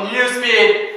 on new speed.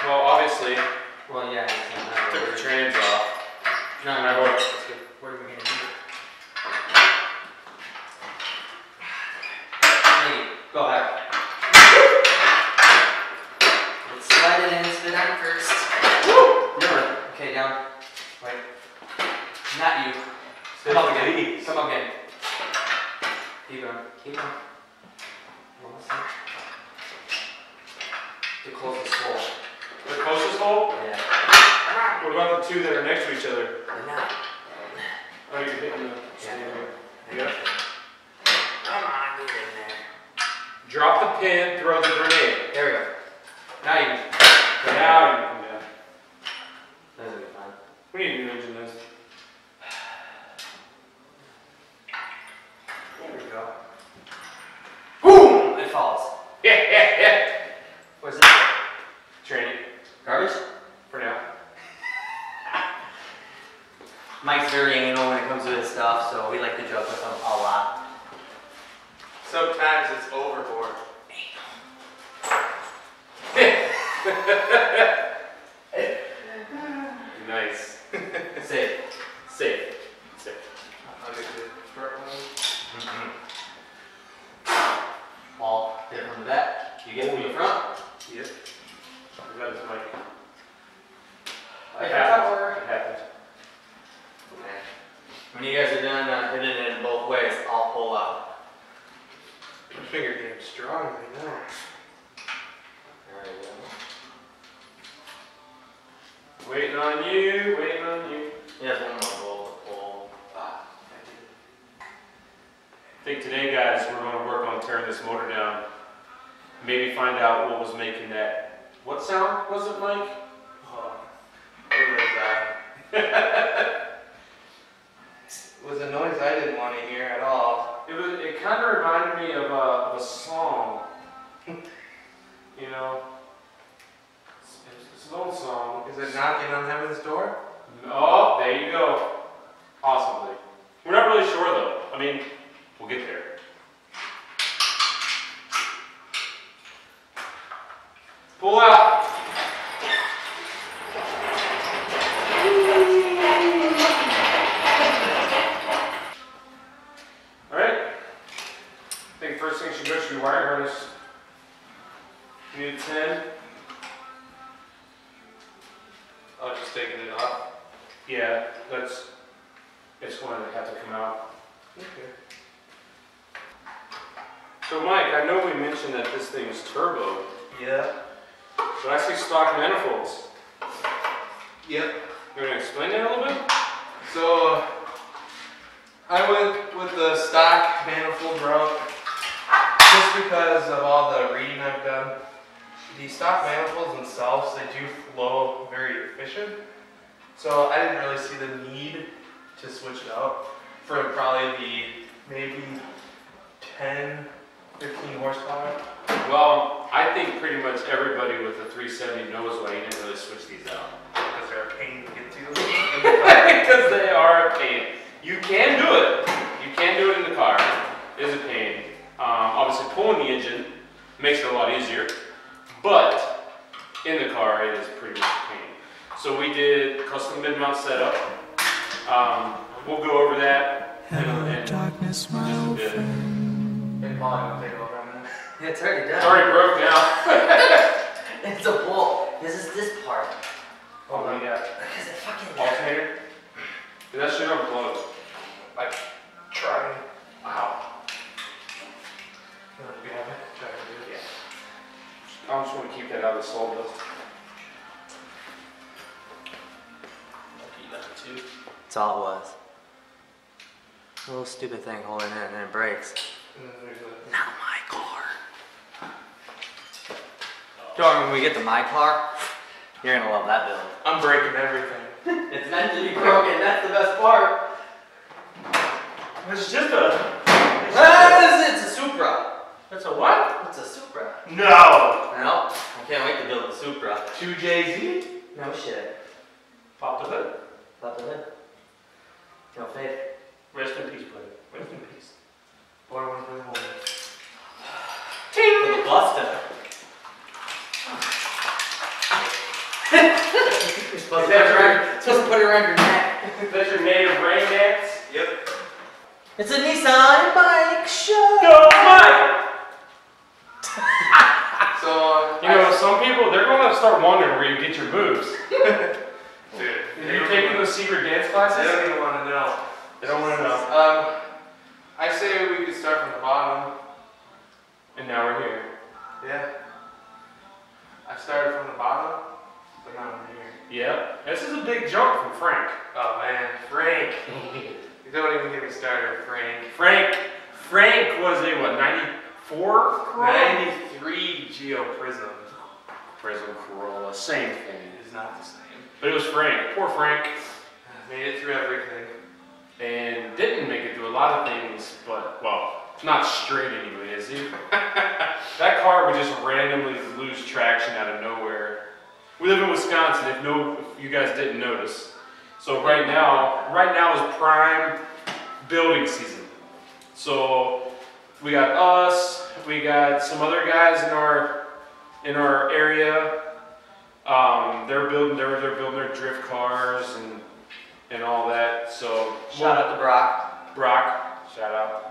Well, obviously, well, yeah, took the trains off. No, that's good. What are we gonna do? Hey, go ahead. Let's slide it in, spit on first. Remember, okay, down. Wait. Not you. Come up again. Come up again. Keep going. Keep going. The closest hole. The closest hole? Yeah. What about the two that are next to each other? They're not. Oh, you're hitting the Yeah. Come on, get in there. Drop the pin, throw the grenade. There we go. Now you can. Now you can come down. That'll be fine. We need a new engine this. There we go. Boom! It falls. Yeah. What's that? Training. Garbage? For now. Mike's very anal when it comes to this stuff, so we like to joke with him a lot. Sometimes it's overboard. Nice. Safe. Safe. I'll get the front one. Paul, get it from the back. You get it from the front. Yep. That is Mike. It It happened. happened. Okay. When you guys are done hitting it in both ways, I'll pull out. My finger game strong, I know. There we go. Waiting on you, waiting on you. Yeah, one more roll to pull. I think today, guys, we're going to work on tearing this motor down. Maybe find out what was making that. What sound was it, Mike? It was a noise I didn't want to hear at all. It kind of reminded me of a song. You know? It's an old song. Is it knocking on heaven's door? Oh, there you go. Possibly. We're not really sure, though. I mean, we'll get there. your wire harness. You need a 10? I was just taking it off. Yeah, it's going to have to come out. Okay. So Mike, I know we mentioned that this thing is turbo. Yeah. So I see stock manifolds. Yep. You want to explain that a little bit? So I went with the stock manifold route just because of all the reading I've done. The stock manifolds themselves, they do flow very efficient. So I didn't really see the need to switch it out for probably the maybe 10, 15 horsepower. Well, I think pretty much everybody with a 370 knows why you didn't really switch these out. Because they're a pain to get to. Because they are a pain. You can do it. You can do it in the car. It is a pain. Obviously pulling the engine makes it a lot easier. But in the car it is pretty much a pain. So we did custom mid-mount setup. We'll go over that and darkness, my just a old bit. friend. It's probably gonna take over a minute. Yeah, it's already done. It's already broke now. It's a bolt. This is this part. Oh, we got Because it fucking. alternator. Dude, that shit unplugged. Like, trying. Wow. You want to grab it? Try to do it. I just want to keep that out of the salt dust. Lucky you got it too. That's all it was. A little stupid thing holding it and then it breaks. And then there's a... Not my car. Jordan, when we get to my car, you're gonna love that build. I'm breaking everything. It's meant to be broken, that's the best part. It's just a. It's a Supra. It's a what? It's a Supra. No. Nope. I can't wait to build a Supra. 2JZ? No shit. Pop the hood. Pop the hood. No fade. Rest in peace, buddy. Rest in peace. Or one for the moment. For the Buster. You're supposed to put it around your neck. That's your native rain dance? Yep. It's a Nissan bike show. Go, Mike! So, You know, some people, they're going to start wondering where you get your moves. dude, Are you taking those secret dance I classes? don't even want to know. They don't want to know. I say we could start from the bottom. And now we're here. Yeah. I started from the bottom, but now I'm here. Yep. This is a big jump from Frank. Oh man, Frank. You don't even get me started with Frank. Frank was a what, 94 Corolla? 93 Geo Prism. Prism Corolla, same thing. It is not the same. But it was Frank. Poor Frank. Made it through everything. And didn't make it through a lot of things, but, well, not straight anyway, is he? That car would just randomly lose traction out of nowhere. We live in Wisconsin, if you guys didn't notice. So right now is prime building season. So we got us, we got some other guys in our area. They're building their drift cars and all that. So Shout out to Brock. Brock, shout out.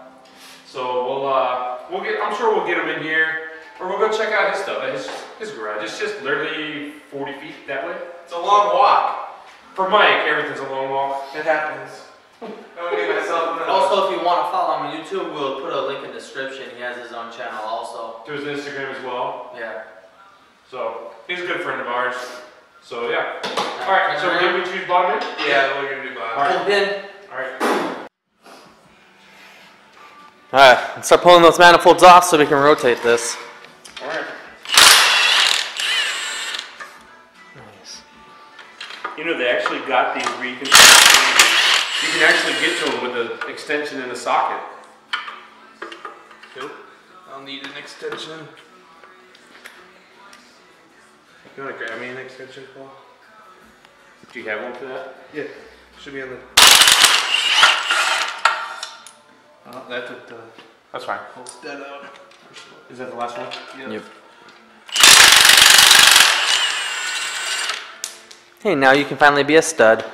So I'm sure we'll get him in here, or we'll go check out his stuff, his garage. It's just literally 40 feet that way. It's a long walk. For Mike, everything's a long walk. It happens. I'm gonna get myself in Also, if you want to follow him on YouTube, we'll put a link in the description. He has his own channel also. To his Instagram as well. Yeah. So he's a good friend of ours. So yeah. All right. So did we choose bottom end? Yeah, we're gonna do bottom. All right. Pull pin. All right. Alright, let's start pulling those manifolds off so we can rotate this. All right. Nice. You know, they actually got these where you can actually get to them with an extension in the socket. Cool. I'll need an extension. You wanna grab me an extension, Paul? Do you have one for that? Yeah. Should be on the... that's what That's fine. pulls that out. Is that the last one? Yep. Hey, now you can finally be a stud.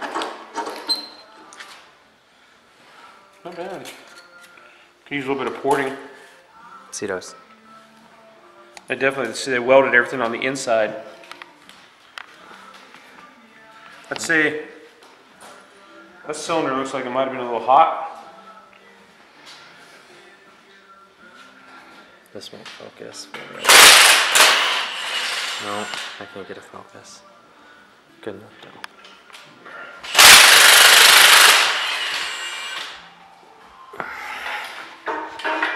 Not bad. Could use a little bit of porting. See those. I definitely see they welded everything on the inside. I'd say that cylinder looks like it might have been a little hot. This won't focus. No, I can't get a focus. Good enough though.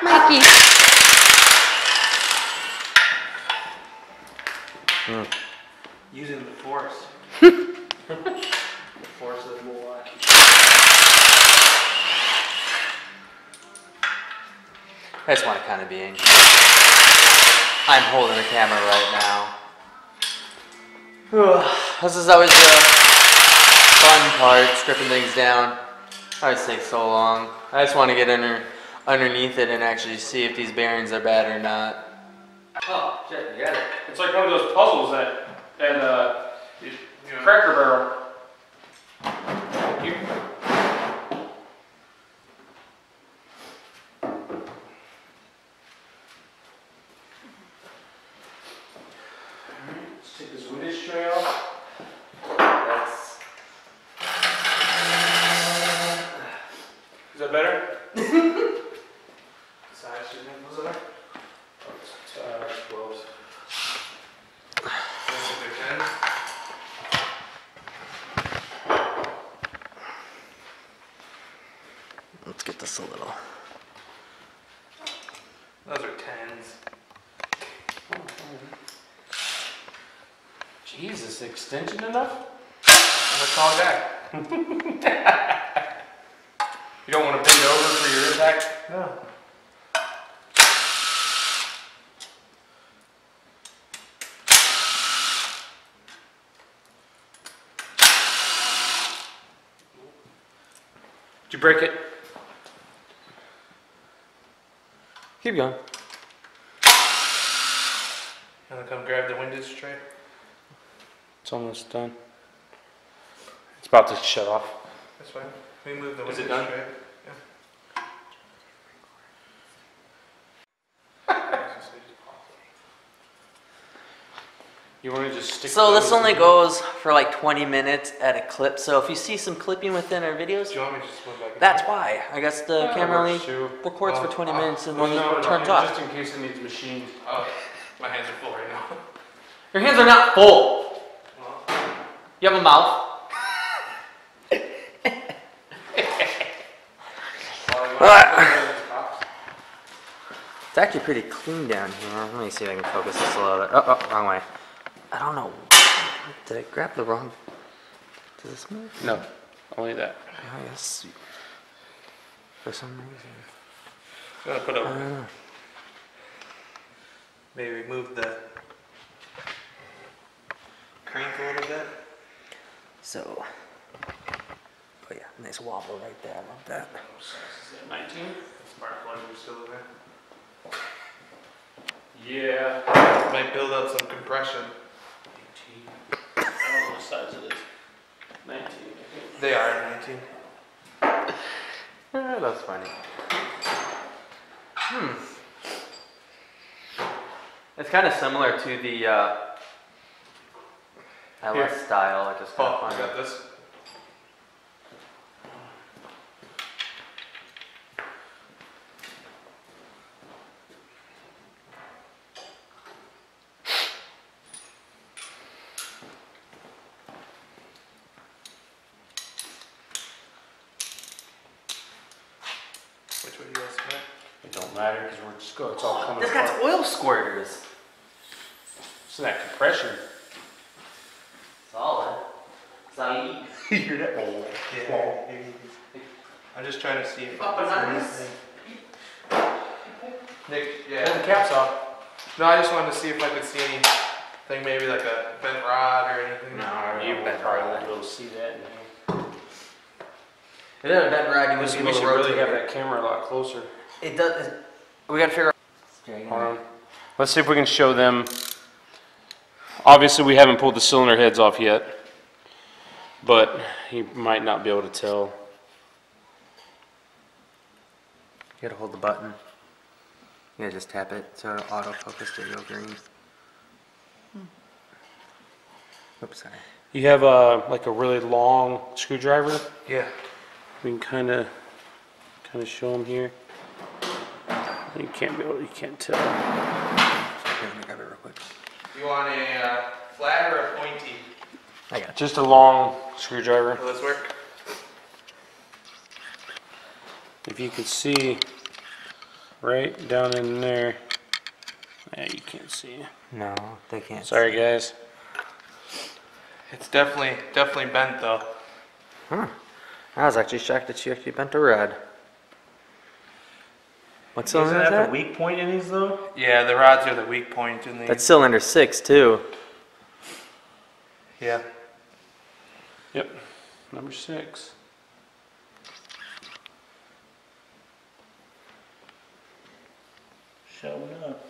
Mikey. Using the force. The force of Milwaukee. I just want to kind of be in. I'm holding the camera right now. This is always the fun part, stripping things down. Always takes so long. I just want to get underneath it and actually see if these bearings are bad or not. Oh, shit, you got it. It's like one of those puzzles at Cracker Barrel. You. Let's take this window tray off. Is that better? Size shouldn't have those there. 12. That's a good 10. Let's get this a little. Those are 10s. Jesus, extension enough? I'm a tall guy. You don't want to bend over for your impact? No. Did you break it? Keep going. I'm gonna come grab the windows tray. It's almost done. It's about to shut off. That's fine. We move the Is windows it done? tray. You want to just stick So the this windows only in? goes for like 20 minutes at a clip. So if you see some clipping within our videos, Do you want me to just move back in? that's why. I guess the Yeah, camera works only too. records for 20 minutes and Well, then no, it turns off. just in case it needs machined. Oh, my hands are full right now. Your hands are not full. Well, You have a mouth. It's actually pretty clean down here. Let me see if I can focus this a little bit. Oh, wrong way. I don't know. Did I grab the wrong? Does this move? No, only that. I guess. For some reason. I'm gonna put I a, don't know. maybe remove the crank a little bit. So. Oh yeah, nice wobble right there. I love that. 19? Spark plugs are still in there. Yeah. Might build up some compression. 18. I don't know what size it is. 19, I think. They are 19. That's funny. It's kind of similar to the LS Here. style. It just kind Oh, of I funny. got this. Which way do you guys smell? It don't matter because we're just go. It's all coming This guy's apart. oil squirters. It's that compression. Solid. Solid. You hear that? Yeah. I'm just trying to see if Up and I under. can see anything. Nick, Pull the yeah. caps off. No, I just wanted to see if I could see anything, maybe like a bent rod or anything. You bet probably right. won't be able to see that. If it had a bent rod, you We wouldn't be able should to really rotate have it. that camera a lot closer. It does. We gotta figure out. Hold on. Let's see if we can show them. Obviously, we haven't pulled the cylinder heads off yet, but you might not be able to tell. You gotta hold the button. Yeah, just tap it so it'll autofocus to go green. Oops, sorry. You have like a really long screwdriver. Yeah. We can kind of show them here. You can't tell. Here, let me grab it real quick. You want a flat or a pointy? I got you. Just a long screwdriver. Will this work? If you can see right down in there. Yeah, you can't see. No, they can't. Sorry, guys. It's definitely bent though. Huh. I was actually shocked that you actually bent a rod. What cylinder is that? a weak point in these though? Yeah, the rods are the weak point in the. That's cylinder 6 too. Yeah. Yep. Number 6. Showing up.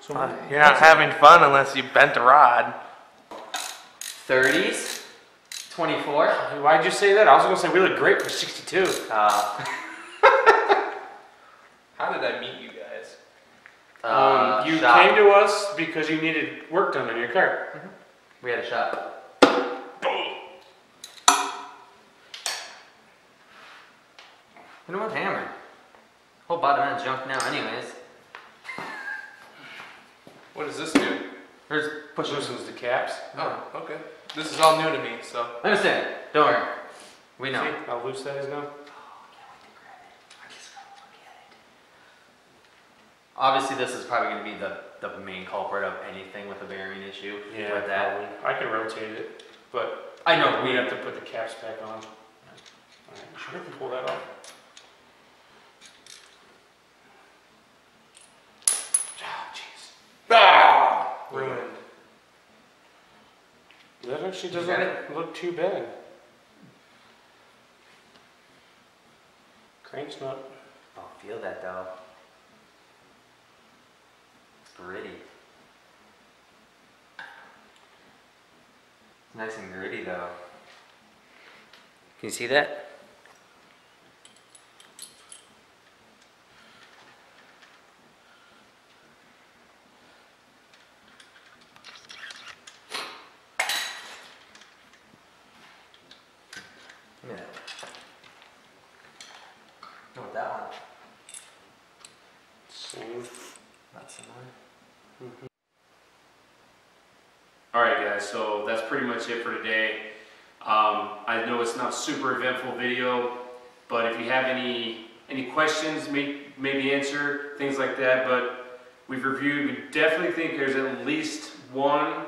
So You're not having fun unless you bent a rod. 30s? 24? why'd you say that? I was gonna say we look great for 62. How did I meet you guys? You shop. came to us because you needed work done on your car. Mm-hmm. We had a shop. You know what? Hammer. Whole bottom end's junk now, anyways. What does this do? There's push Loosens the caps. Oh, okay. This is all new to me, so. I understand. Don't worry. We know. See how loose that is now? Obviously, this is probably going to be the main culprit of anything with a bearing issue. Yeah, Like that. probably. I can rotate it, but I know. we have to put the caps back on. Alright, sure, I can pull that off. Oh, jeez. Ah! Ruined. That actually You got doesn't look too bad. Crank's not. Oh, feel that though. It's gritty. It's nice and gritty though. Can you see that? Look at that. No, that one. Same. Not similar. Alright guys, so that's pretty much it for today. I know it's not a super eventful video, but if you have any questions, maybe answer, things like that, but we've reviewed, we definitely think there's at least one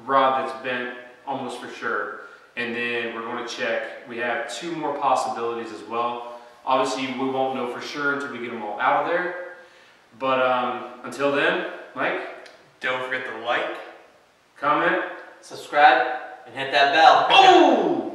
rod that's bent almost for sure. And then we're going to check, we have 2 more possibilities as well. Obviously we won't know for sure until we get them all out of there. But until then, Mike? Don't forget to like, Comment? Subscribe and hit that bell. Oh!